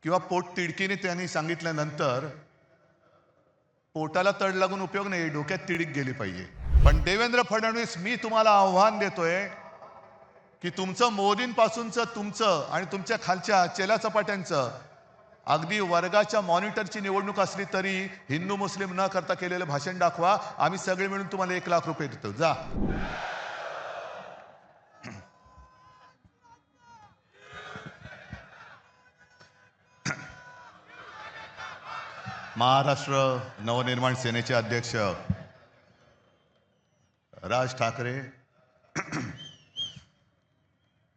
किंवा पोट तिडकीने त्यांनी सांगितल्यानंतर पोटाला तड लागून उपयोग नाही, डोक्यात तिडीक गेली पाहिजे. पण देवेंद्र फडणवीस, मी तुम्हाला आव्हान देतोय की तुमचं मोदींपासूनचं तुमचं आणि तुमच्या खालच्या चेलाचपाट्यांचं अगदी वर्गाच्या मॉनिटरची निवडणूक असली तरी हिंदू मुस्लिम न करता केलेलं भाषण दाखवा. आम्ही सगळे मिळून तुम्हाला 1,00,000 रुपये देतो. जा. महाराष्ट्र नवनिर्माण सेनेचे अध्यक्ष राज ठाकरे,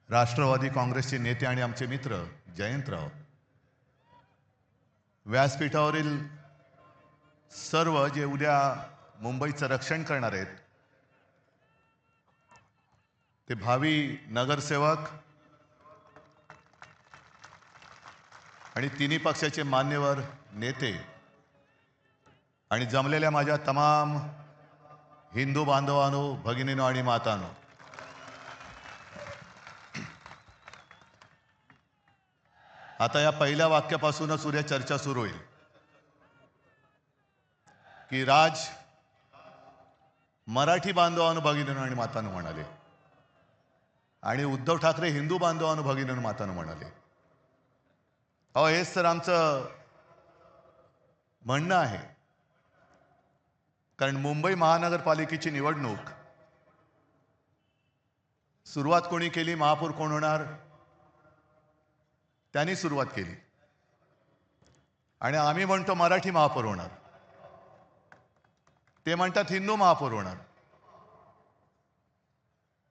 राष्ट्रवादी काँग्रेसचे नेते आणि आमचे मित्र जयंतराव, व्यासपीठावरील सर्व जे उद्या मुंबईचं रक्षण करणार आहेत ते भावी नगरसेवक आणि तिन्ही पक्षाचे मान्यवर नेते आणि जमलेल्या माझ्या तमाम हिंदू बांधवांनो, भगिनींनो आणि मातांनो, आता या पहिल्या वाक्यापासूनच उद्या चर्चा सुरू होईल की राज मराठी बांधवांनो, भगिनींनो आणि मातांनो म्हणाले आणि उद्धव ठाकरे हिंदू बांधवांनो, भगिनींनो, मातांनो म्हणाले. अहो, हेच तर आमचं म्हणणं आहे. कारण मुंबई महानगरपालिकेची निवडणूक सुरुवात कोणी केली, महापौर कोण होणार, त्यांनी सुरुवात केली आणि आम्ही म्हणतो मराठी महापौर होणार, ते म्हणतात हिंदू महापौर होणार.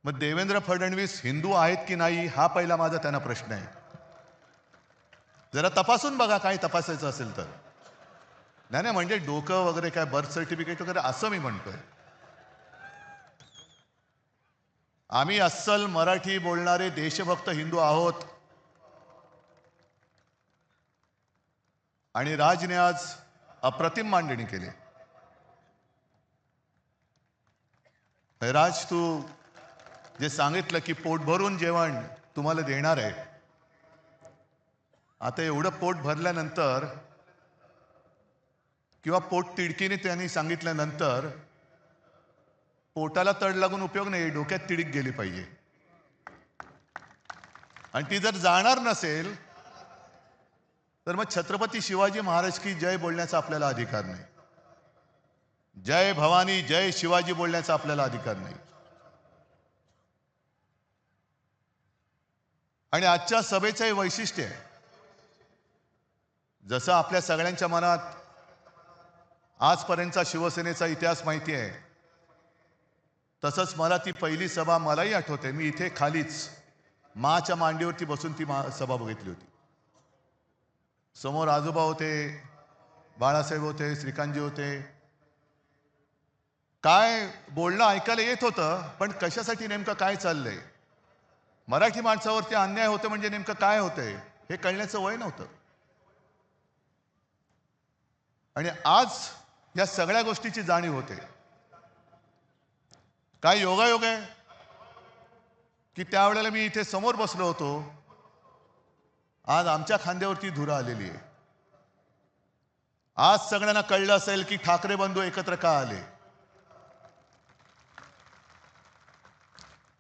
मग देवेंद्र फडणवीस हिंदू आहेत की नाही हा पहिला माझा त्यांना प्रश्न आहे. जरा तपासून बघा, काय तपासायचं असेल तर. नाही म्हणजे डोकं वगैरे काय बर्थ सर्टिफिकेट वगैरे असं मी म्हणतोय. आम्ही अस्सल मराठी बोलणारे देशभक्त हिंदू आहोत आणि राजने आज अप्रतिम मांडणी केली. राज, तू जे सांगितलं की पोट भरून जेवण तुम्हाला देणार आहे, आता एवढं पोट भरल्यानंतर किंवा पोट तिडकीने त्यांनी सांगितल्यानंतर पोटाला तड लागून उपयोग नाही, डोक्यात तिडीक गेली पाहिजे. आणि ती जर जाणार नसेल तर मग छत्रपती शिवाजी महाराज की जय बोलण्याचा आपल्याला अधिकार नाही, जय भवानी जय शिवाजी बोलण्याचा आपल्याला अधिकार नाही. आणि आजच्या सभेचं हे वैशिष्ट्य आहे. जसं आपल्या सगळ्यांच्या मनात आजपर्यंतचा शिवसेनेचा इतिहास माहिती आहे, तसंच मला ती पहिली सभा मलाही आठवते. मी इथे खालीच माच्या मांडीवरती बसून ती सभा बघितली होती. समोर आजोबा होते, बाळासाहेब होते, श्रीकांतजी होते. काय बोलणं ऐकायला येत होतं, पण कशासाठी नेमकं काय चाललंय, मराठी माणसावरती अन्याय होतं म्हणजे नेमकं काय होतंय हे कळण्याचं वय नव्हतं. आणि आज या सगळ्या गोष्टीची जाणीव होते. काय योगायोग आहे की त्यावेळेला मी इथे समोर बसलो होतो, आज आमच्या खांद्यावरती धुरा आलेली आहे. आज सगळ्यांना कळलं असेल की ठाकरे बंधू एकत्र का आले.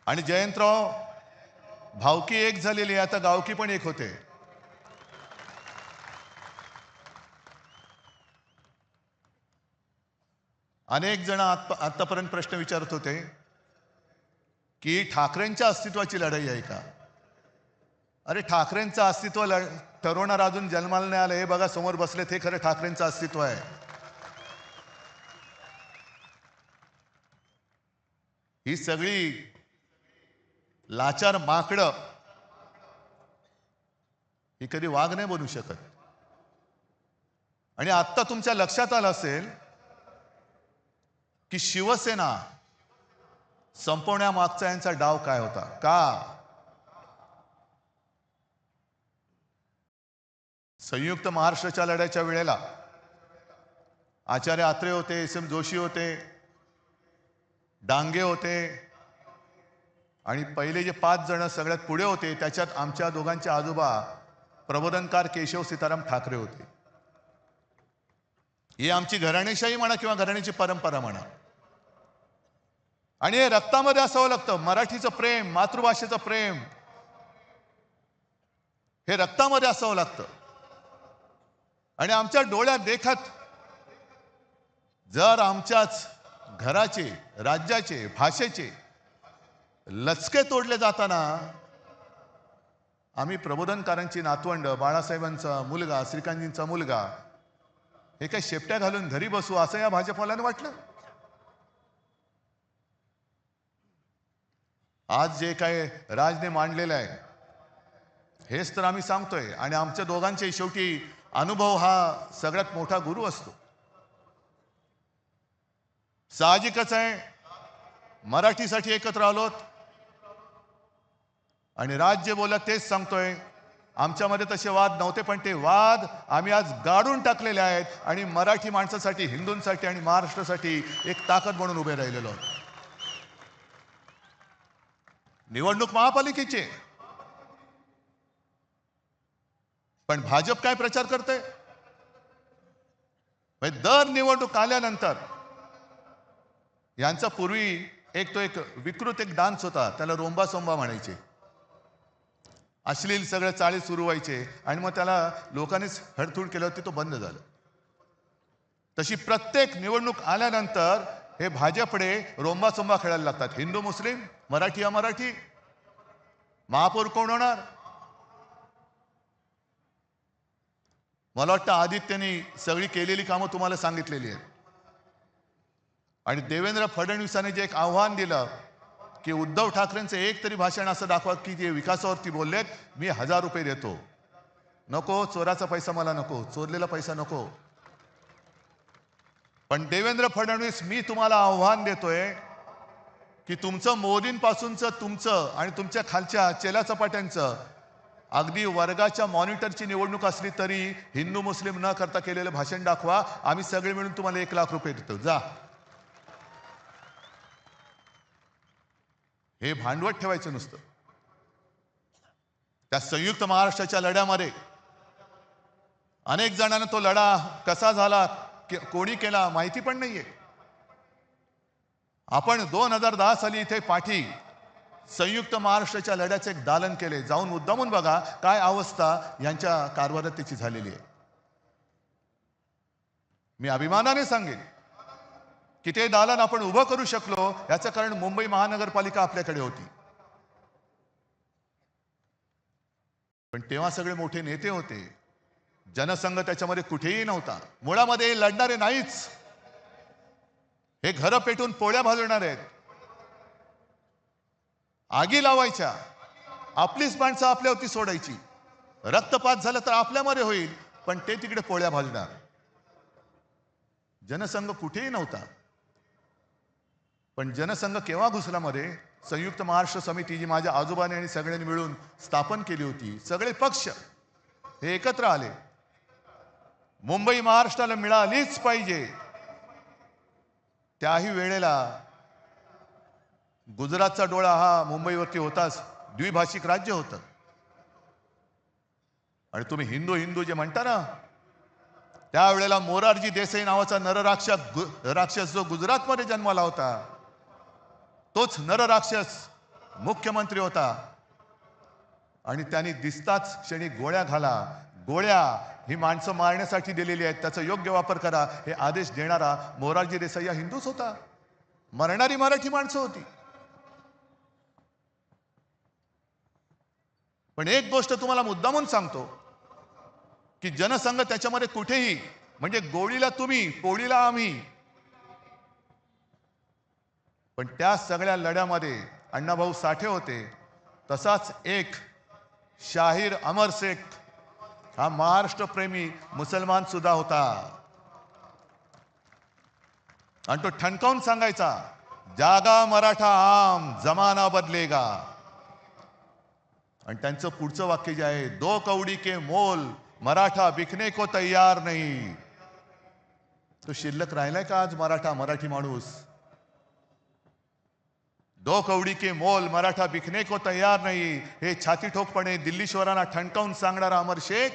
आणि जयंतराव, भावकी एक झालेली आहे, आता गावकी पण एक होते. अनेक जण आतापर्यंत प्रश्न विचारत होते की ठाकरेंच्या अस्तित्वाची लढाई आहे का. अरे, ठाकरेंचं अस्तित्व ठरवणार अजून जन्माला नाही आलं. हे बघा समोर बसलेत, हे खरं ठाकरेंचं अस्तित्व आहे. ही सगळी लाचार माकडं ही कधी वाघ नाही बनू शकत. आणि आत्ता तुमच्या लक्षात आलं असेल की शिवसेना संपवण्यामागचा यांचा डाव काय होता. का संयुक्त महाराष्ट्राच्या लढ्याच्या वेळेला आचार्य आत्रे होते, एस एम जोशी होते, डांगे होते आणि पहिले जे 5 जण सगळ्यात पुढे होते त्याच्यात आमच्या दोघांचे आजोबा प्रबोधनकार केशव सीताराम ठाकरे होते. ही आमची घराणेशाही म्हणा किंवा घराण्याची परंपरा म्हणा, आणि हे रक्तामध्ये असावं लागतं. मराठीचं प्रेम, मातृभाषेचं प्रेम हे रक्तामध्ये असावं लागतं. आणि आमच्या डोळ्यात देखत जर आमच्याच घराचे, राज्याचे, भाषेचे लचके तोडले जाताना आम्ही प्रबोधनकारांची नातवंड, बाळासाहेबांचा मुलगा, श्रीकांतजींचा मुलगा हे काही शेपट्या घालून घरी बसू असं या भाजपवाल्यानं वाटलं. आज जे काय राजने मांडलेलं आहे हेच तर आम्ही सांगतोय. आणि आमच्या दोघांचे शेवटी अनुभव हा सगळ्यात मोठा गुरु असतो. साहजिकच आहे, मराठीसाठी एकत्र आलोत आणि राज जे बोलत तेच सांगतोय. आमच्यामध्ये तसे वाद नव्हते, पण ते वाद आम्ही आज गाडून टाकलेले आहेत आणि मराठी माणसासाठी, हिंदूंसाठी आणि महाराष्ट्रासाठी एक ताकद म्हणून उभे राहिलेलो आहोत. निवडणूक महापालिकेची, पण भाजप काय प्रचार करते? दर निवडणूक आल्यानंतर यांचा पूर्वी एक विकृत डान्स होता, त्याला रोंबा सोंबा म्हणायचे. अश्लील सगळं चाळी सुरू व्हायचे आणि मग त्याला लोकांनीच हडतूड केलं होती, तो बंद झालं. तशी प्रत्येक निवडणूक आल्यानंतर हे भाजपडे रोंबा सोंबा खेळायला लागतात. हिंदू मुस्लिम, मराठी अमराठी, महापौर कोण होणार. मला वाटतं आदित्यने सगळी केलेली कामं तुम्हाला सांगितलेली आहेत. आणि देवेंद्र फडणवीसांनी जे एक आव्हान दिलं की उद्धव ठाकरेंचं एक तरी भाषण असं दाखवा की जे विकासावरती बोललेत, मी 1000 रुपये देतो. नको, चोराचा पैसा मला नको, चोरलेला पैसा नको. पण देवेंद्र फडणवीस, मी तुम्हाला आव्हान देतोय की तुमचं मोदींपासूनचं, तुमचं आणि तुमच्या खालच्या चेला चपाट्यांचं, अगदी वर्गाच्या मॉनिटरची निवडणूक असली तरी हिंदू मुस्लिम न करता केलेलं भाषण दाखवा. आम्ही सगळे मिळून तुम्हाला 1 लाख रुपये देतो. जा. हे भांडवत ठेवायचं नुसतं. त्या संयुक्त महाराष्ट्राच्या लढ्यामध्ये अनेक जणांना तो लढा कसा झाला, कोणी केला माहिती पण नाहीये. आपण 2010 साली इथे पाठी संयुक्त महाराष्ट्राच्या लढ्याचे एक दालन केले. जाऊन मुद्दामून बघा काय अवस्था यांच्या कारभारात त्याची झालेली आहे. मी अभिमानाने सांगेन की ते दालन आपण उभं करू शकलो याचं कारण मुंबई महानगरपालिका आपल्याकडे होती. पण तेव्हा सगळे मोठे नेते होते, जनसंघ त्याच्यामध्ये कुठेही नव्हता. मुळामध्ये लढणारे नाहीच, हे घरं पेटून पोळ्या भाजवणार आहेत, आगी लावायच्या, आपलीच माणसं आपल्यावरती सोडायची, रक्तपात झालं तर आपल्यामध्ये होईल, पण ते तिकडे पोळ्या भाजणार. जनसंघ कुठेही नव्हता. पण जनसंघ केव्हा घुसला मध्ये? संयुक्त महाराष्ट्र समिती जी माझ्या आजोबाने आणि सगळ्यांनी मिळून स्थापन केली होती. सगळे पक्ष हे एकत्र आले. मुंबई महाराष्ट्राला मिळालीच पाहिजे. त्याही वेळेला गुजरातचा डोळा हा मुंबईवरती होताच. द्विभाषिक राज्य होतं. आणि तुम्ही हिंदू हिंदू जे म्हणता ना, त्यावेळेला मोरारजी देसाई नावाचा नरराक्षस जो गुजरातमध्ये जन्माला होता, तोच नरराक्षस मुख्यमंत्री होता. आणि त्यांनी दिसताच क्षणी गोळ्या घाला. गोळ्या ही माणसं मारण्यासाठी दिलेली आहेत, त्याचा योग्य वापर करा हे आदेश देणारा मोरारजी देसाई हा हिंदूच होता. मरणारी मराठी माणसं होती. पण एक गोष्ट तुम्हाला मुद्दामून सांगतो की जनसंघ त्याच्यामध्ये कुठेही, म्हणजे गोळीला तुम्ही, पोळीला आम्ही, पण त्या सगळ्या लढ्यामध्ये अण्णाभाऊ साठे होते. तसाच एक शाहीर अमर शेख हा महाराष्ट्रप्रेमी मुसलमान सुद्धा होता. आणि तो ठणकावून सांगायचा, जागा मराठा आम जमाना बदलेगा. आणि त्यांचं पुढचं वाक्य जे आहे, दो कौडी के मोल मराठा बिकने को तैयार नहीं. तो शिल्लक राहिलाय का आज मराठी माणूस? दो कौडी के मोल मराठा बिकने को तयार नाही, हे छाती ठोकपणे दिल्लीश्वरांना ठणकावून सांगणारा अमर शेख.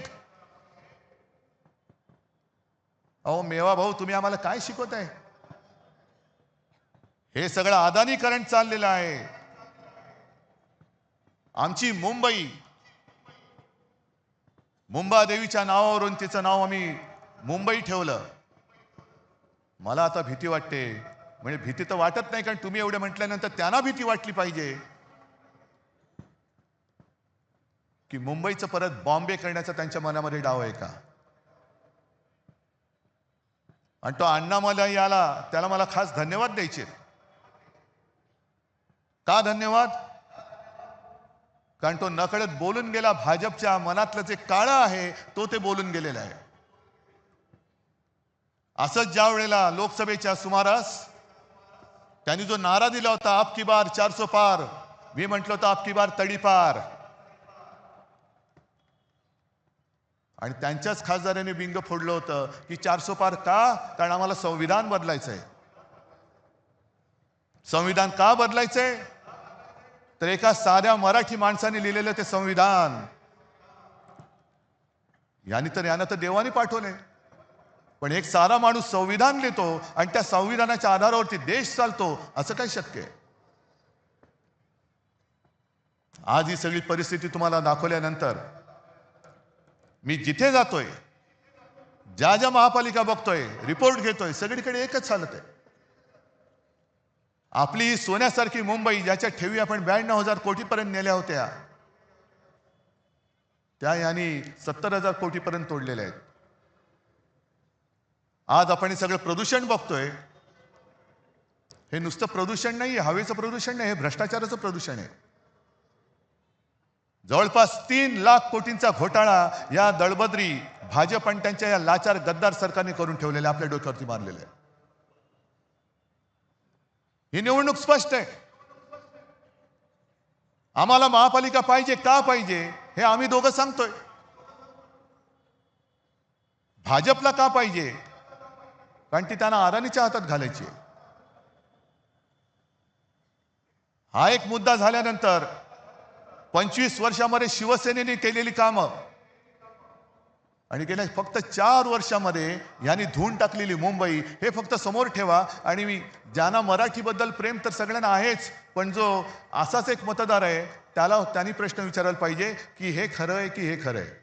अहो मेवा भाऊ, तुम्ही आम्हाला काय शिकवताय? हे सगळं अदानीकरण चाललेलं आहे. आमची मुंबादेवीच्या नावावरून तिचं नाव आम्ही मुंबई ठेवलं. मला आता भीती वाटते. म्हणजे भीती तर वाटत नाही, कारण तुम्ही एवढे म्हटल्यानंतर त्यांना भीती वाटली पाहिजे की मुंबईचं परत बॉम्बे करण्याचा त्यांच्या मनामध्ये डाव आहे का. आणि तो अण्णामलाई आला, त्याला मला खास धन्यवाद द्यायचे. का धन्यवाद? कारण तो नकळत बोलून गेला. भाजपच्या मनातलं जे काळं आहे तो ते बोलून गेलेला आहे. असंच ज्या वेळेला लोकसभेच्या सुमारास त्यांनी जो नारा दिला होता, आपकी बार 400 पार, मी म्हटलं होतं आपकी बार तडीपार. आणि त्यांच्याच खासदारांनी बिंग फोडलं होतं की 400 पार का? कारण आम्हाला संविधान बदलायचंय. संविधान का बदलायचंय? तर एका साध्या मराठी माणसाने लिहिलेलं ते संविधान. यानं तर देवाने पाठवले. पण एक साधा माणूस संविधान लिहितो आणि त्या संविधानाच्या आधारावरती देश चालतो, असं काय शक्य आहे? आज ही सगळी परिस्थिती तुम्हाला दाखवल्यानंतर मी जिथे जातोय, ज्या ज्या महापालिका बघतोय, रिपोर्ट घेतोय, सगळीकडे एकच चालत आहे. आपली ही सोन्यासारखी मुंबई, ज्याच्या ठेवी आपण 92,000 कोटीपर्यंत नेल्या होत्या, त्या यांनी 70,000 कोटीपर्यंत तोडलेल्या आहेत. आज आपण हे सगळं प्रदूषण बघतोय. हे नुसतं प्रदूषण नाही, हवेचं प्रदूषण नाही, हे भ्रष्टाचाराचं प्रदूषण आहे. जवळपास 3 लाख कोटींचा घोटाळा या दळबद्री भाजप आणि त्यांच्या या लाचार गद्दार सरकारने करून ठेवलेले, आपल्या डोक्यावरती मारलेले. ही निवडणूक स्पष्ट आहे. आम्हाला महापालिका पाहिजे. का पाहिजे हे आम्ही दोघं सांगतोय. भाजपला का पाहिजे? कारण ती त्यांना अदानीच्या हातात घालायची. हा एक मुद्दा झाल्यानंतर 25 वर्षामध्ये शिवसेनेने केलेली कामं आणि गेल्या फक्त 4 वर्षामध्ये यांनी धुवून टाकलेली मुंबई, हे फक्त समोर ठेवा. आणि ज्यांना मराठीबद्दल प्रेम तर सगळ्यांना आहेच, पण जो असाच एक मतदार आहे त्यांनी प्रश्न विचारायला पाहिजे की हे खरं आहे की हे खरं आहे.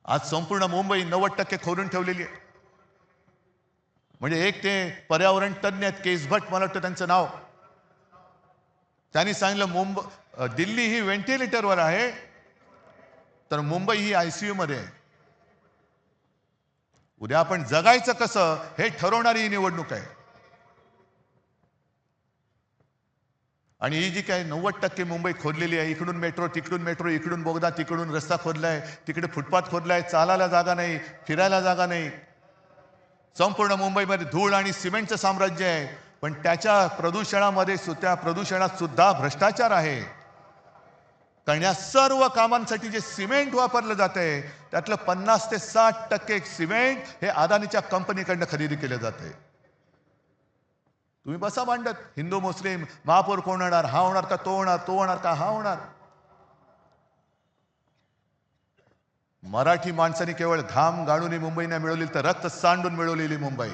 आज संपूर्ण मुंबई 90% खोदून ठेवलेली आहे. म्हणजे एक ते पर्यावरण तज्ञ आहेत, केस भट मला वाटतं त्यांचं नाव, त्यांनी सांगितलं दिल्ली ही व्हेंटिलेटरवर आहे, तर मुंबई ही ICU मध्ये आहे. उद्या आपण जगायचं कसं हे ठरवणारी ही निवडणूक आहे. आणि ही जी काय 90% मुंबई खोदलेली आहे, इकडून मेट्रो, तिकडून मेट्रो, इकडून बोगदा, तिकडून रस्ता खोदलाय, तिकडे फुटपाथ खोदलाय, चालायला जागा नाही, फिरायला जागा नाही. संपूर्ण मुंबईमध्ये धूळ आणि सिमेंटचं साम्राज्य आहे. पण त्याच्या प्रदूषणात सुद्धा भ्रष्टाचार आहे. कारण या सर्व कामांसाठी जे सिमेंट वापरलं जातंय त्यातलं 50 ते 60% सिमेंट हे अदानीच्या कंपनीकडनं खरेदी केलं जातंय. तुम्ही बसा मांडत, हिंदू मुस्लिम महापौर कोण होणार, हा होणार का तो होणार, तो होणार का हा होणार. मराठी माणसाने केवळ घाम गाळून ही मुंबई नाही मिळवली, तर रक्त सांडून मिळवलेली मुंबई.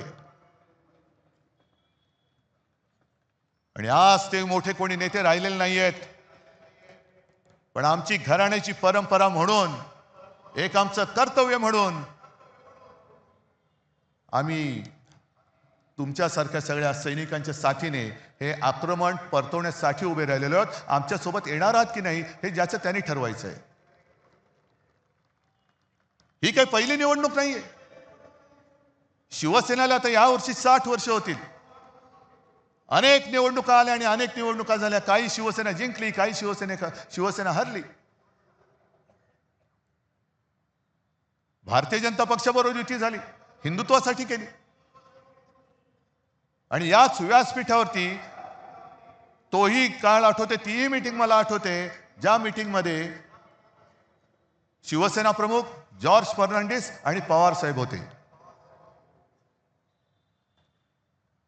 आणि आज ते मोठे कोणी नेते राहिलेले नाहीयेत, पण आमची घराण्याची परंपरा म्हणून, एक आमचं कर्तव्य म्हणून आम्ही तुमच्यासारख्या सगळ्या सैनिकांच्या साथीने हे आक्रमण परतवण्यासाठी उभे राहिलेलो आहोत. आमच्या सोबत येणार आहात की नाही हे ज्याचं त्यांनी ठरवायचंय. ही काही पहिली निवडणूक नाहीये. शिवसेनेला तर यावर्षी 60 वर्ष होतील. अनेक निवडणुका आल्या आणि अनेक निवडणुका झाल्या. काही शिवसेना जिंकली, काही शिवसेना हरली. भारतीय जनता पक्षाबरोबर युती झाली, हिंदुत्वासाठी केली. आणि याच व्यासपीठावरती तोही काळ आठवते, तीही मीटिंग मला आठवते, ज्या मीटिंगमध्ये शिवसेना प्रमुख जॉर्ज फर्नांडिस आणि पवार साहेब होते.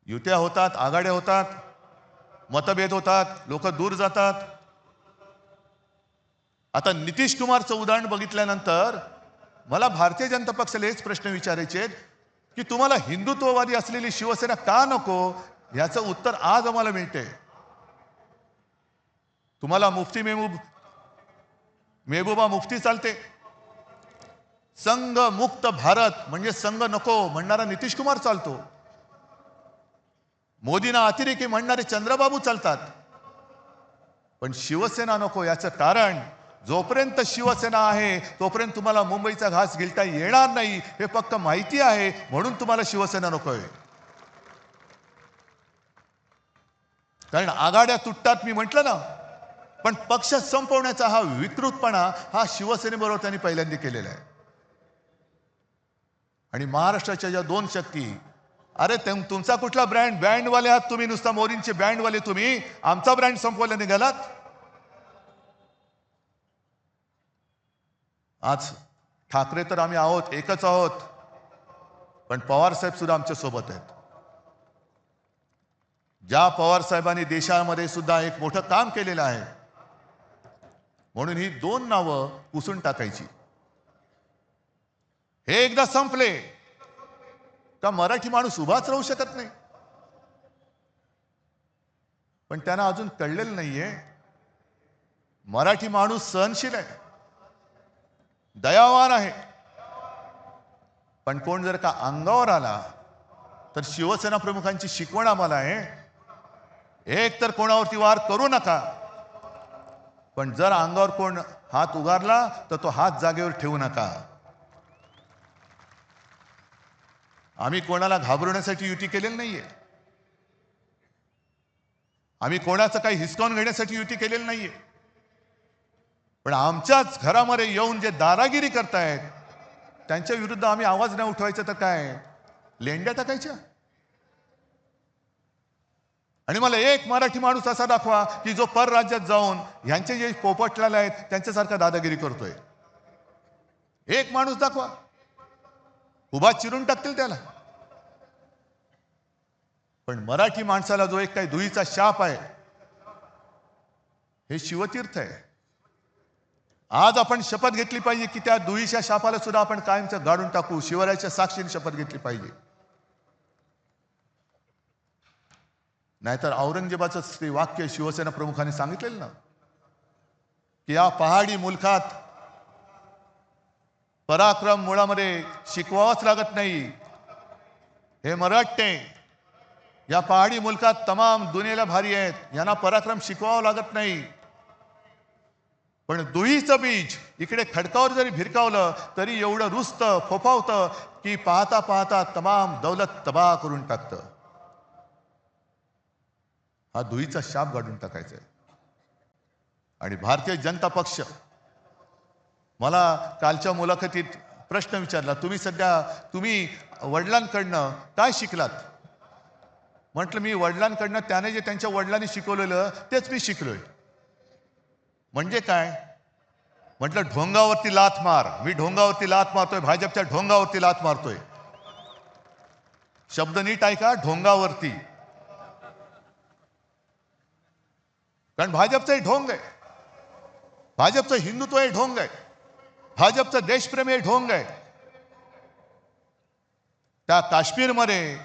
युत्या होतात, आघाड्या होतात, मतभेद होतात, लोक दूर जातात. आता नितीश कुमारचं उदाहरण बघितल्यानंतर मला भारतीय जनता पक्षाला हेच प्रश्न विचारायचे आहेत की तुम्हाला हिंदुत्ववादी असलेली शिवसेना का नको, याचं उत्तर आज आम्हाला मिळते. तुम्हाला मुफ्ती मेहबूबा मुफ्ती चालते. संघ मुक्त भारत म्हणजे संघ नको म्हणणारा नितीश कुमार चालतो. मोदींना अतिरेकी म्हणणारे चंद्रबाबू चालतात. पण शिवसेना नको. याचं कारण जोपर्यंत शिवसेना आहे तोपर्यंत तुम्हाला मुंबईचा घास गिळता येणार नाही हे फक्त माहिती आहे, म्हणून तुम्हाला शिवसेना नकोय. कारण आघाड्या तुटतात मी म्हटलं ना, पण पक्ष संपवण्याचा हा विकृतपणा हा शिवसेनेबरोबर त्यांनी पहिल्यांदा केलेला आहे. आणि महाराष्ट्राच्या ज्या दोन शक्ती, अरे तुमचा कुठला बँडवाले आहात तुम्ही, नुसता मोदींचे बँडवाले तुम्ही, आमचा ब्रँड संपवला निघालात. आज ठाकरे तर आम्ही आहोत, एकच आहोत, पण पवार साहेब सुद्धा आमच्या सोबत आहेत. ज्या पवार साहेबांनी देशामध्ये सुद्धा एक मोठं काम केलेलं आहे, म्हणून ही दोन नावं पुसून टाकायची. हे एकदा संपले का मराठी माणूस उभाच राहू शकत नाही. पण त्यांना अजून कळलेलं नाहीये, मराठी माणूस सहनशील आहे, दयावान आहे. पण कोण जर का अंगावर आला तर शिवसेना प्रमुखांची शिकवण आम्हाला आहे, एक तर कोणावरती वार करू नका, पण जर अंगावर कोण हात उगारला तर तो हात जागेवर ठेवू नका. आम्ही कोणाला घाबरवण्यासाठी युती केलेली नाहीये. आम्ही कोणाचं काही हिसकावून घेण्यासाठी युती केलेली नाहीये. पण आमच्याच घरामध्ये येऊन जे दादागिरी करतायत त्यांच्या विरुद्ध आम्ही आवाज नाही उठवायचा तर काय लेंड्या टाकायच्या. आणि मला एक मराठी माणूस असा दाखवा की जो परराज्यात जाऊन ह्यांचे जे पोपटलाल आहेत त्यांच्यासारखा दादागिरी करतोय. एक माणूस दाखवा, उभा चिरून टाकतील त्याला. पण मराठी माणसाला जो एक काही दुहीचा शाप आहे, हे शिवतीर्थ आहे. आज आपण शपथ घेतली पाहिजे की त्या दुहीच्या शापाला सुद्धा आपण कायमचं गाडून टाकू. शिवरायाच्या साक्षीने शपथ घेतली पाहिजे. नाहीतर औरंगजेबाचं ते वाक्य शिवसेना प्रमुखांनी सांगितलेलं ना की या पहाडी मुलखात पराक्रम मुळामध्ये शिकवावंच लागत नाही. हे मराठे या पहाडी मुलखात तमाम दुनियेला भारी आहेत, यांना पराक्रम शिकवावं लागत नाही. पण दुहीचं बीज इकडे खडकावर जरी भिरकावलं तरी एवढं रुजतं फोफावतं की पाहता पाहता तमाम दौलत तबाह करून टाकतं. हा दुहीचा शाप गाडून टाकायचा आहे. आणि भारतीय जनता पक्ष, मला कालच्या मुलाखतीत प्रश्न विचारला, तुम्ही वडिलांकडनं काय शिकलात. म्हटलं मी वडिलांकडनं त्याने जे त्यांच्या वडिलांनी शिकवलेलं तेच मी शिकलोय. म्हणजे काय. म्हटलं ढोंगावरती लाथ मार. मी ढोंगावरती लाथ मारतोय, भाजपच्या ढोंगावरती लाथ मारतोय. शब्द नीट ऐका, ढोंगावरती. कारण भाजपचं हे ढोंग आहे, भाजपचं हिंदुत्व हे ढोंग आहे, भाजपचं देशप्रेम हे ढोंग आहे. त्या काश्मीरमध्ये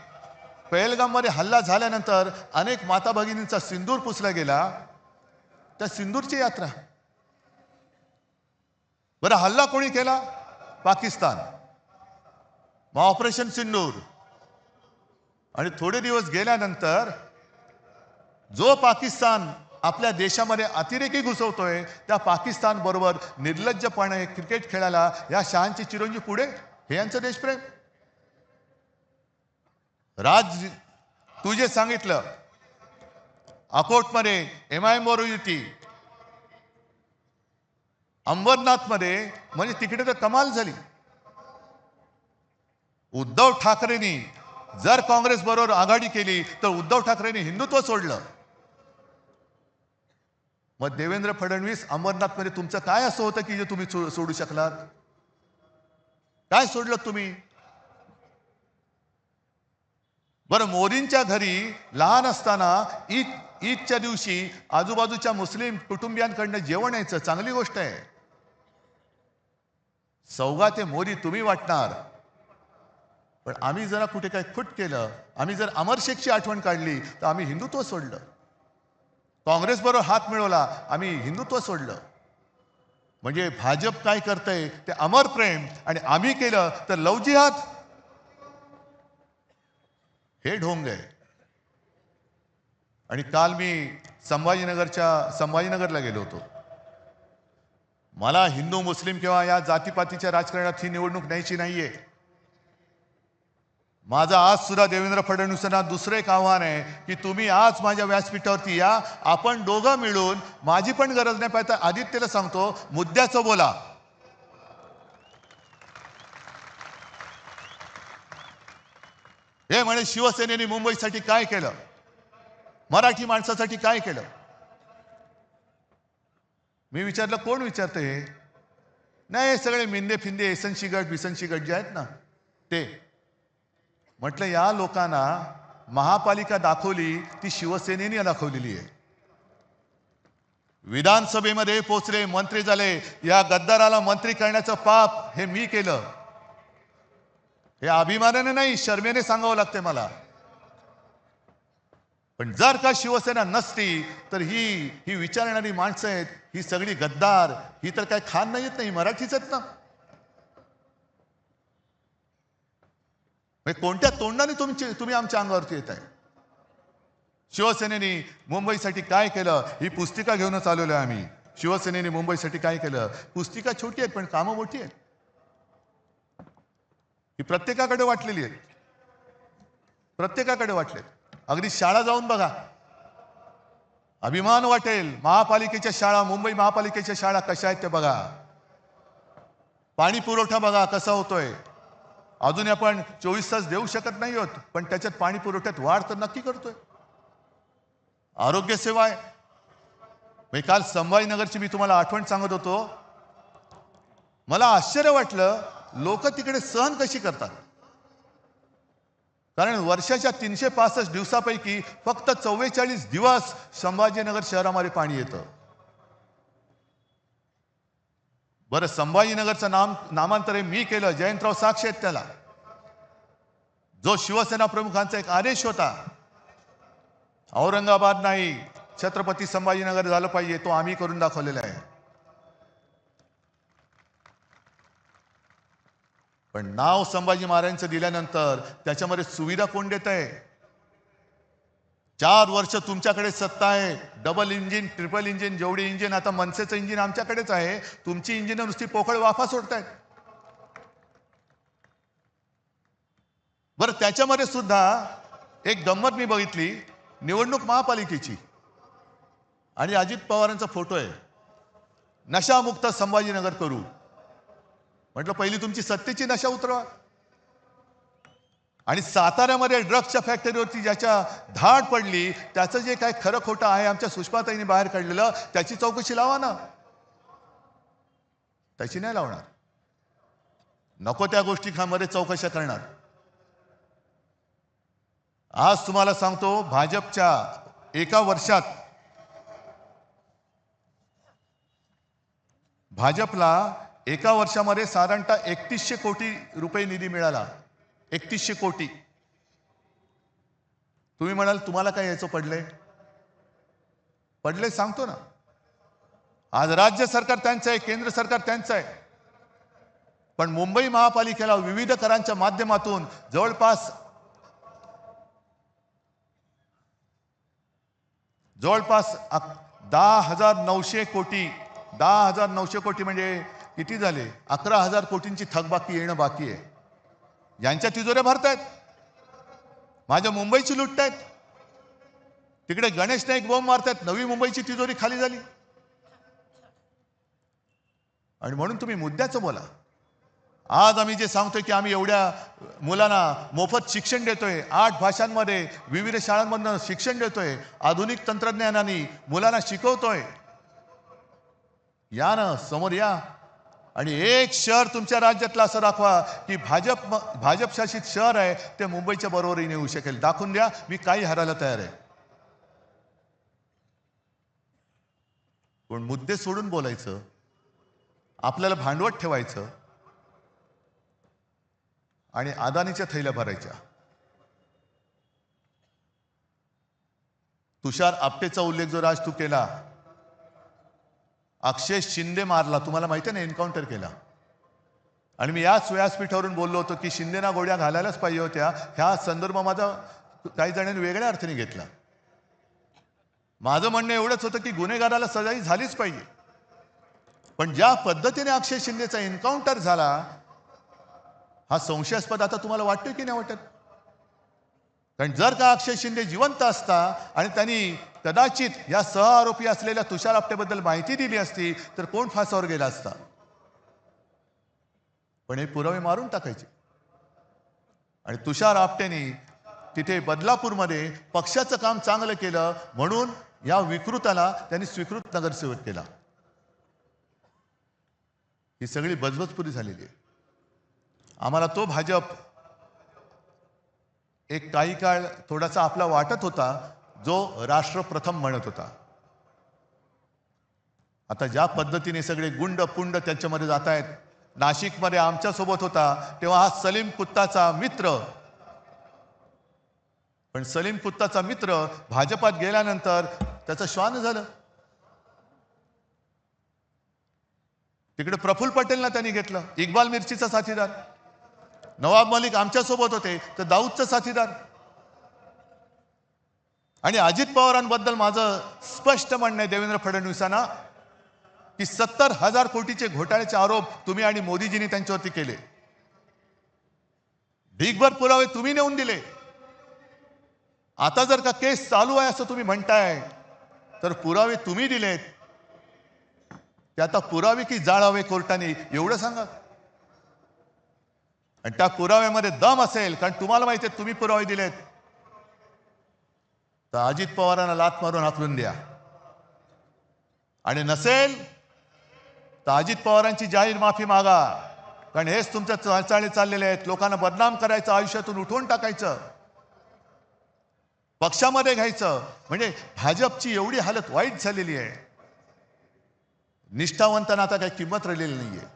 पहलगाममध्ये हल्ला झाल्यानंतर अनेक माता भगिनींचा सिंदूर पुसला गेला. त्या सिंदूरची यात्रा. बरं हल्ला कोणी केला. पाकिस्तान. मग ऑपरेशन सिंदूर. आणि थोडे दिवस गेल्यानंतर जो पाकिस्तान आपल्या देशामध्ये अतिरेकी घुसवतोय त्या पाकिस्तान बरोबर निर्लज्जपणे क्रिकेट खेळायला या शहांचे चिरंजीव पुढे. हे यांचं देशप्रेम. राज तू जे सांगितलं अकोटमध्ये MIM बरोबर युती, अंबरनाथमध्ये, म्हणजे तिकडे तर कमाल झाली. उद्धव ठाकरेंनी जर काँग्रेस बरोबर आघाडी केली तर उद्धव ठाकरेंनी हिंदुत्व सोडलं. मग देवेंद्र फडणवीस अंबरनाथमध्ये तुमचं काय असं होतं की जे तुम्ही सोडू शकलात. काय सोडलं तुम्ही. बरं मोदींच्या घरी लहान असताना ईदच्या दिवशी आजूबाजूच्या मुस्लिम कुटुंबियांकडनं जेवण यायचं, चांगली गोष्ट आहे. सौगाते मोरी तुम्ही वाटणार, पण आम्ही जरा कुठे काय खुट केलं, आम्ही जर अमर शेखची आठवण काढली तर आम्ही हिंदुत्व सोडलं. काँग्रेस बरोबर हात मिळवला, आम्ही हिंदुत्व सोडलं. म्हणजे भाजप काय करतंय ते अमर प्रेम, आणि आम्ही केलं तर लव जिहाद. हे ढोंग आहे. आणि काल मी संभाजीनगरला गेलो होतो. मला हिंदू मुस्लिम किंवा या जातीपातीच्या राजकारणात ही निवडणूक न्यायची नाहीये. माझं आज सुद्धा देवेंद्र फडणवीसांना दुसरं एक आव्हान आहे की तुम्ही आज माझ्या व्यासपीठावरती या, आपण दोघं मिळून, माझी पण गरज नाही पाहिजे, आदित्यला सांगतो, मुद्द्याचं बोला. हे म्हणे शिवसेनेने मुंबईसाठी काय केलं, मराठी माणसासाठी काय केलं. मी विचारलं कोण विचारतं हे? नाही, सगळे मिंदे फिंदे एसनशी गट बिसनशी गट जे आहेत ना ते. म्हटलं या लोकांना महापालिका दाखवली ती शिवसेनेने दाखवलेली आहे. विधानसभेमध्ये पोचले, मंत्री झाले, या गद्दाराला मंत्री करण्याचं पाप हे मी केलं. हे अभिमानाने नाही, शर्मेने सांगावं लागते मला. पण जर का शिवसेना नसती तर ही विचारणारी माणसं आहेत, ही सगळी गद्दार, ही तर काय खान नाही येत, नाही मराठीच आहेत ना. कोणत्या तोंडाने तुम्ही आमच्या अंगावरती येत आहे? शिवसेनेने मुंबईसाठी काय केलं ही पुस्तिका घेऊनच आलेलो आहे आम्ही. शिवसेनेने मुंबईसाठी काय केलं, पुस्तिका छोटी आहे पण कामं मोठी आहेत. ही प्रत्येकाकडे वाटलेली आहेत, प्रत्येकाकडे वाटलेत. अगदी शाळा जाऊन बघा, अभिमान वाटेल. महापालिकेच्या शाळा, मुंबई महापालिकेच्या शाळा कशा आहेत ते बघा. पाणी पुरवठा बघा कसा होतोय. अजून आपण 24 तास देऊ शकत नाही आहोत, पण त्याच्यात पाणी पुरवठ्यात वाढ तर नक्की करतोय. आरोग्य सेवा आहे. काल संभाजीनगरची मी तुम्हाला आठवण सांगत होतो. मला आश्चर्य वाटलं लोक तिकडे सहन कशी करतात. कारण वर्षाच्या 365 दिवसापैकी फक्त 44 दिवस संभाजीनगर शहरामध्ये पाणी येतं. बरं, संभाजीनगरचं नामांतर मी केलं, जयंतराव साक्षी आहेत त्याला. जो शिवसेना प्रमुखांचा एक आदेश होता, औरंगाबाद नाही छत्रपती संभाजीनगर झालं पाहिजे, तो आम्ही करून दाखवलेला आहे. पण नाव संभाजी महाराजांचं दिल्यानंतर त्याच्यामध्ये सुविधा कोण देत आहे? 4 वर्ष तुमच्याकडे सत्ता आहे. डबल इंजिन, ट्रिपल इंजिन, जेवढी इंजिन, आता मनसेचं इंजिन आमच्याकडेच आहे. तुमची इंजिन नुसती पोकळ वाफा सोडतायत. बरं, त्याच्यामध्ये सुद्धा एक गंमत मी बघितली. निवडणूक महापालिकेची आणि अजित पवारांचा फोटो आहे. नशामुक्त संभाजीनगर करू. म्हटलं पहिली तुमची सत्तेची नशा उतरवा. आणि साताऱ्यामध्ये ड्रग्सच्या फॅक्टरीवरती ज्याच्या धाड पडली, त्याचं जे काय खरं खोटं आहे आमच्या सुषमाताईंनी बाहेर काढलेलं, त्याची चौकशी लावा ना. त्याची नाही लावणार. नको त्या गोष्टींमध्ये चौकशा करणार. आज तुम्हाला सांगतो, भाजपच्या एका वर्षात भाजपला एका वर्षामध्ये साधारणतः 3100 कोटी रुपये निधी मिळाला. 3100 कोटी. तुम्ही म्हणाल तुम्हाला काय याचं पडले सांगतो ना. आज राज्य सरकार त्यांचं आहे, केंद्र सरकार त्यांचं आहे. पण मुंबई महापालिकेला विविध करांच्या माध्यमातून जवळपास 10,900 कोटी. 10,900 कोटी म्हणजे किती झाले? 11,000 कोटींची थकबाकी येणं बाकी आहे. यांच्या तिजोऱ्या भरतायत, माझ्या मुंबईची लुटतायत. तिकडे गणेश नाईक बॉम्ब मारतायत, नवी मुंबईची तिजोरी खाली झाली. आणि म्हणून तुम्ही मुद्द्याचं बोला. आज आम्ही जे सांगतोय की आम्ही एवढ्या मुलांना मोफत शिक्षण देतोय, 8 भाषांमध्ये विविध शाळांमधनं शिक्षण देतोय, आधुनिक तंत्रज्ञानाने मुलांना शिकवतोय. या ना, समोर या. आणि एक शहर तुमच्या राज्यातलं असं दाखवा की भाजप शासित शहर आहे ते मुंबईच्या बरोबरीने येऊ शकेल. दाखवून द्या, मी काही हरायला तयार आहे. पण मुद्दे सोडून बोलायचं, आपल्याला भांडवत ठेवायचं आणि अदानीच्या थैल्या भरायच्या. तुषार आपटेचा उल्लेख जो राज तू केला, अक्षय शिंदे मारला, तुम्हाला माहिती आहे ना, एन्काउंटर केला. आणि मी याच व्यासपीठावरून बोललो होतो की शिंदेना गोळ्या घालायलाच पाहिजे होत्या. ह्या संदर्भ माझा काही जणांनी वेगळ्या अर्थाने घेतला. माझं म्हणणं एवढंच होतं की गुन्हेगाराला सजाही झालीच पाहिजे. पण ज्या पद्धतीने अक्षय शिंदेचा एन्काउंटर झाला, हा संशयास्पद आता तुम्हाला वाटतोय की नाही वाटत? कारण जर का अक्षय शिंदे जिवंत असता आणि त्यांनी कदाचित या सहआरोपी असलेल्या तुषार आपटेबद्दल माहिती दिली असती तर कोण फासावर गेला असता? पण हे पुरावे मारून टाकायचे. आणि तुषार आपटेने तिथे बदलापूरमध्ये पक्षाचं काम चांगलं केलं म्हणून या विकृताला त्यांनी स्वीकृत नगरसेवक केला. ही सगळी बजबजपुरी झालेली आहे. आम्हाला तो भाजप एक काही काळ थोडासा आपला वाटत होता, जो राष्ट्र प्रथम म्हणत होता. आता ज्या पद्धतीने सगळे गुंड पुंड त्यांच्यामध्ये जात आहेत. नाशिकमध्ये आमच्या सोबत होता तेव्हा हा सलीम कुत्ताचा मित्र, पण सलीम कुत्ताचा मित्र भाजपात गेल्यानंतर त्याचं श्वान झालं. तिकडे प्रफुल्ल पटेलला त्यांनी घेतलं, इक्बाल मिर्चीचा साथीदार. नवाब मलिक आमच्या सोबत होते तर दाऊदचा साथीदार. आणि अजित पवारांबद्दल माझं स्पष्ट म्हणणं आहे देवेंद्र फडणवीसांना की 70,000 कोटीचे घोटाळ्याचे आरोप तुम्ही आणि मोदीजींनी त्यांच्यावरती केले. ढीगभर पुरावे तुम्ही नेऊन दिले. आता जर का केस चालू आहे असं तुम्ही म्हणताय तर पुरावे तुम्ही दिलेत, ते आता पुरावे की जाळावे कोर्टाने एवढं सांगा. आणि त्या पुराव्यामध्ये दम असेल, कारण तुम्हाला माहिती आहे तुम्ही पुरावे दिलेत, तर अजित पवारांना लाथ मारून हाकलून द्या. आणि नसेल तर अजित पवारांची जाहीर माफी मागा. कारण हेच तुमच्या चालचाली चाललेले आहेत. लोकांना बदनाम करायचं, आयुष्यातून उठवून टाकायचं, पक्षामध्ये घ्यायचं. म्हणजे भाजपची एवढी हालत वाईट झालेली आहे. निष्ठावंतांना आता काही किंमत राहिलेली नाहीये.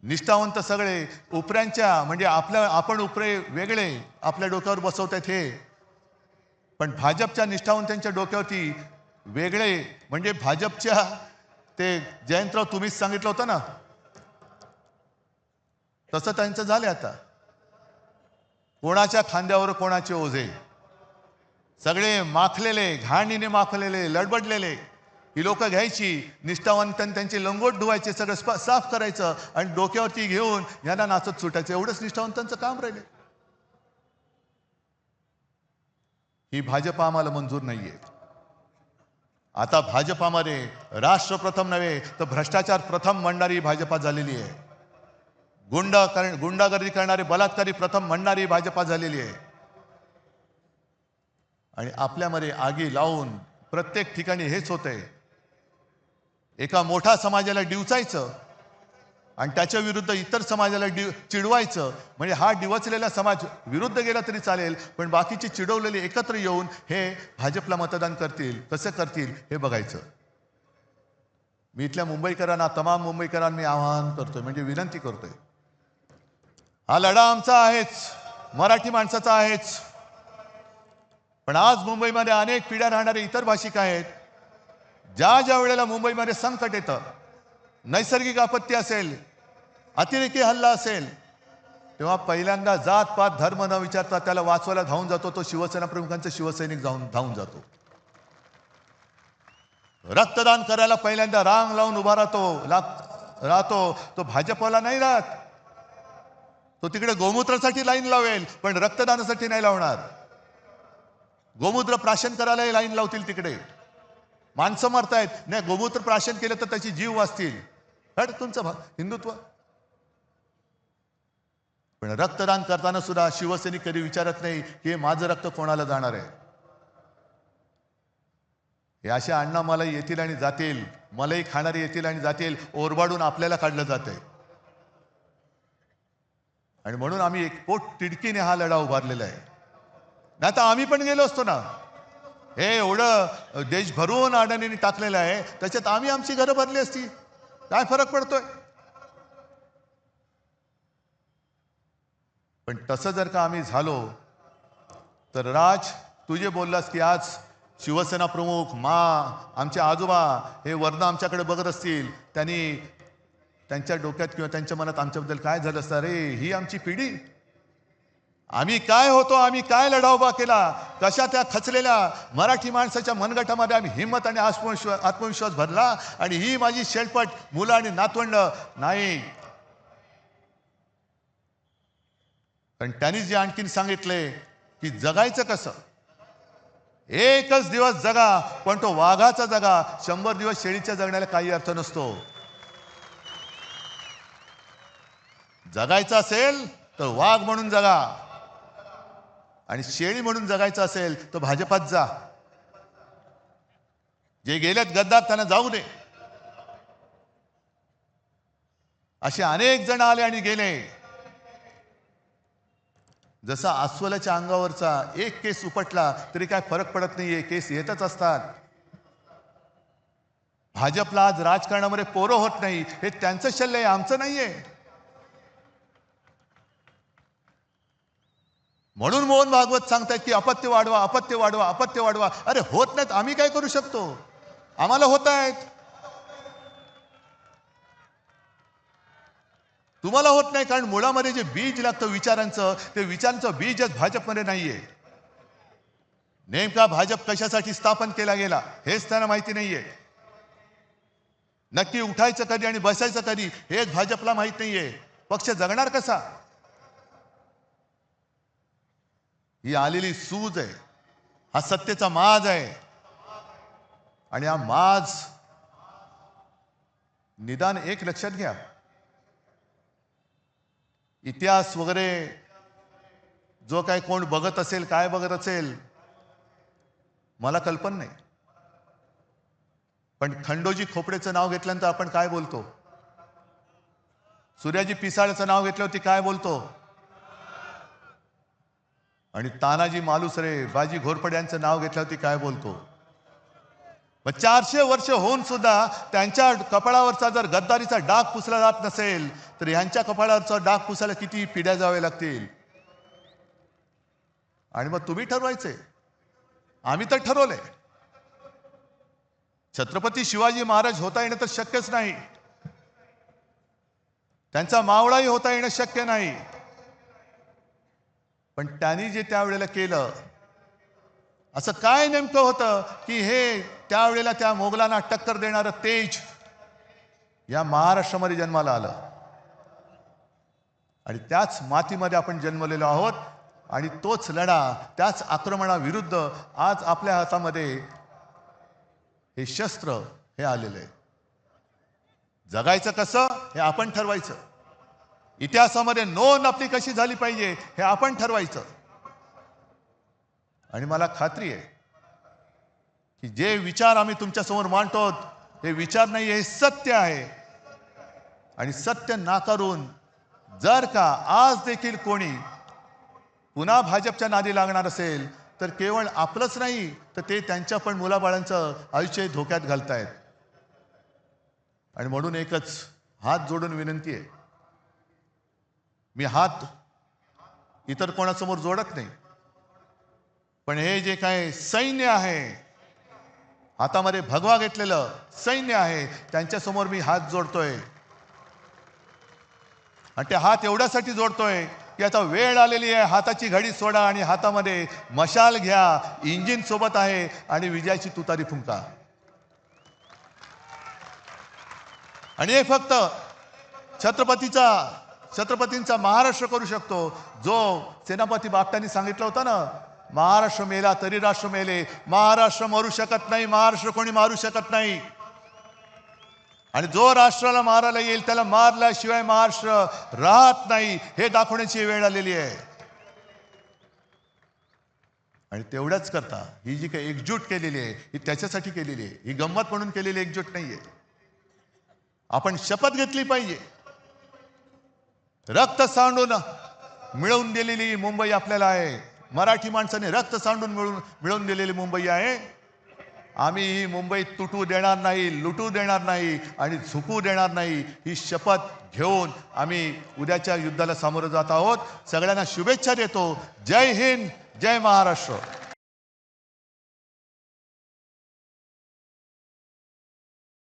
निष्ठावंत सगळे उपऱ्यांच्या, म्हणजे आपण उपरे वेगळे आपल्या डोक्यावर बसवतात हे, पण भाजपच्या निष्ठावंतांच्या डोक्यावरती वेगळे. म्हणजे भाजपच्या ते जयंतराव तुम्हीच सांगितलं होतं ना, तसं त्यांचं झालं. आता कोणाच्या खांद्यावर कोणाचे ओझे, सगळे माखलेले, घाणीने माखलेले, लडबडलेले. ही लोक घ्यायची, निष्ठावंतांनी त्यांचे लंगोट धुवायचे, सगळं साफ करायचं आणि डोक्यावरती घेऊन यांना नाचत सुटायचं. एवढंच निष्ठावंतांचं काम राहिले. ही भाजप आम्हाला मंजूर नाहीये. आता भाजपामध्ये राष्ट्र प्रथम नव्हे तर भ्रष्टाचार प्रथम म्हणणारी भाजपा झालेली आहे. गुंडागर्दी करणारे, बलात्कारी प्रथम म्हणणारी भाजपा झालेली आहे. आणि आपल्यामध्ये आगी लावून प्रत्येक ठिकाणी हेच होतंय. एका मोठ्या समाजाला डिवचायचं आणि त्याच्या विरुद्ध इतर समाजाला चिडवायचं. म्हणजे हा डिवचलेला समाज विरुद्ध गेला तरी चालेल, पण बाकीचे चिडवलेले एकत्र येऊन हे भाजपला मतदान करतील. कसं करतील हे बघायचं. मी इथल्या मुंबईकरांना, तमाम मुंबईकरांना मी आवाहन करतोय, म्हणजे विनंती करतोय, हा लढा आमचा आहेच, मराठी माणसाचा आहेच. पण आज मुंबईमध्ये अनेक पिढ्या राहणारे इतर भाषिक आहेत. ज्या वेळेला मुंबईमध्ये संकट येतं, नैसर्गिक आपत्ती असेल, अतिरेकी हल्ला असेल, तेव्हा पहिल्यांदा जात पात धर्म न विचारता त्याला वाचवायला धावून जातो तो शिवसेना प्रमुखांचा शिवसैनिक धावून जातो. रक्तदान करायला पहिल्यांदा रांग लावून उभा राहतो. तो भाजपवाला नाही राहत. तो तिकडे गोमूत्रासाठी लाईन लावेल, पण रक्तदानासाठी नाही लावणार. गोमूत्र प्राशन करायलाही लाईन लावतील तिकडे. माणसं मरतायत, नाही गोमूत्र प्राशन केलं तर त्याची जीव वाचतील. तुमचं हिंदुत्व. पण रक्तदान करताना सुद्धा शिवसैनिक कधी विचारत नाही की माझं रक्त कोणाला जाणार आहे. हे अशा अण्णा मला येतील आणि जातील, मलाही खाणारे येतील आणि जातील, ओरबाडून आपल्याला काढलं जातंय. आणि म्हणून आम्ही एक पोट तिडकीने हा लढा उभारलेला आहे. नाही तर आम्ही पण गेलो असतो ना. हे एवढं देश भरून अडाणींनी टाकलेलं आहे, त्याच्यात आम्ही आमची घरं भरली असती, काय फरक पडतोय? पण तसं जर का आम्ही झालो तर राज, तू जे बोललास की आज शिवसेना प्रमुख आमचे आजोबा हे वर्ण आमच्याकडे बघत असतील, त्यांच्या डोक्यात किंवा त्यांच्या मनात आमच्याबद्दल काय झालं असतं? अरे ही आमची पिढी, आम्ही काय होतो, आम्ही काय लढा उभा केला, कशा त्या खचलेल्या मराठी माणसाच्या मनगटामध्ये आम्ही हिंमत आणि आत्मविश्वास भरला, आणि ही माझी शेलपट मुलं आणि नातवंड नाही. पण त्यांनी जे आणखीन सांगितले की जगायचं कसं, एकच दिवस जगा पण तो वाघाचा जगा, 100 दिवस शेळीच्या जगण्याला काही अर्थ नसतो. जगायचं असेल तर वाघ म्हणून जगा, आणि शेळी म्हणून जगायचं असेल तर भाजपात जा. जे गेलेत गद्दार त्यांना जाऊ दे. असे अनेक जण आले आणि गेले. जसा अस्वलाच्या अंगावरचा एक केस उपटला तरी काय फरक पडत नाहीये, केस येतच असतात. भाजपला आज राजकारणामध्ये पोरं होत नाही, हे त्यांचं शल्य आहे, आमचं नाहीये. म्हणून मोहन भागवत सांगतायत की अपत्य वाढवा, अपत्य वाढवा, अपत्य वाढवा. अरे होत नाहीत, आम्ही काय करू शकतो? आम्हाला होत आहेत, तुम्हाला होत नाही. कारण मुळामध्ये जे बीज लागतं विचारांचं, ते विचारांचं बीजच भाजपमध्ये नाहीये. नेमका भाजप कशासाठी स्थापन केला गेला हेच त्यांना माहिती नाहीये. नक्की उठायचं कधी आणि बसायचं कधी हेच भाजपला माहित नाहीये. पक्ष जगणार कसा? ही आलेली सूज आहे, हा सत्तेचा माज आहे, आणि हा माज निदान एक लक्षात घ्या, इतिहास वगैरे जो काय कोण बघत असेल, काय बघत असेल मला कल्पना नाही, पण खंडोजी खोपडेचं नाव घेतल्यानंतर आपण काय बोलतो? सूर्याजी पिसाळचं नाव घेतल्यावरती काय बोलतो? आणि तानाजी मालुसरे, बाजी घोरपडे यांचं नाव घेतल्यावरती काय बोलतो? मग 400 वर्ष होऊन सुद्धा त्यांच्या कपाळावरचा जर गद्दारीचा डाग पुसला जात नसेल तर यांच्या कपाळावरचा डाग पुसायला किती पिढ्या जावे लागतील? आणि मग तुम्ही ठरवायचे, आम्ही तर ठरवलंय. छत्रपती शिवाजी महाराज होता येणं तर शक्यच नाही, त्यांचा मावळाही होता येणं शक्य नाही. पण त्यांनी जे त्यावेळेला केलं, असं काय नेमकं होतं की हे त्यावेळेला त्या मोगलांना टक्कर देणारं तेज या महाराष्ट्रामध्ये जन्माला आलं? आणि त्याच मातीमध्ये आपण जन्मलेलो आहोत, आणि तोच लढा, त्याच आक्रमणाविरुद्ध आज आपल्या हातामध्ये हे शस्त्र हे आलेलं आहे. जगायचं कसं हे आपण ठरवायचं. इतिहासामध्ये नोंद आपली कशी झाली पाहिजे हे आपण ठरवायचं. आणि मला खात्री आहे की जे विचार आम्ही तुमच्या समोर मांडतो हे विचार नाही, हे सत्य आहे. आणि सत्य नाकारून जर का आज देखील कोणी पुन्हा भाजपच्या नादी लागणार असेल तर केवळ आपलंच नाही तर ते त्यांच्या पण मुलाबाळांचं आयुष्य धोक्यात घालतायत. आणि म्हणून एकच हात जोडून विनंती आहे, मी हात इतर कोणासमोर जोडत नाही, पण हे जे काय सैन्य आहे, हातामध्ये भगवा घेतलेलं सैन्य आहे, त्यांच्यासमोर मी हात जोडतोय. आणि ते हात एवढ्यासाठी जोडतोय की आता वेळ आलेली आहे, हाताची घडी सोडा आणि हातामध्ये मशाल घ्या, इंजिन सोबत आहे, आणि विजयाची तुतारी फुंका. आणि हे फक्त छत्रपतींचा महाराष्ट्र करू शकतो, जो सेनापती बापटांनी सांगितलं होतं ना, महाराष्ट्र मेला तरी राष्ट्र मेले. महाराष्ट्र मरू शकत नाही, महाराष्ट्र कोणी मारू शकत नाही. आणि जो राष्ट्राला मारायला येईल त्याला मारल्याशिवाय महाराष्ट्र राहत नाही, हे दाखवण्याची वेळ आलेली आहे. आणि तेवढ्याच करता ही जी काही एकजूट केलेली आहे ही त्याच्यासाठी केलेली आहे, ही गंमत म्हणून केलेली एकजूट नाहीये. आपण शपथ घेतली पाहिजे. रक्त सांडून मिळवून दिलेली मुंबई आपल्याला आहे, मराठी माणसाने रक्त सांडून मिळवून दिलेली मुंबई आहे. आम्ही ही मुंबई तुटू देणार नाही, लुटू देणार नाही आणि झुकू देणार नाही, ही शपथ घेऊन आम्ही उद्याच्या युद्धाला सामोरं जात आहोत. सगळ्यांना शुभेच्छा देतो. जय हिंद, जय महाराष्ट्र.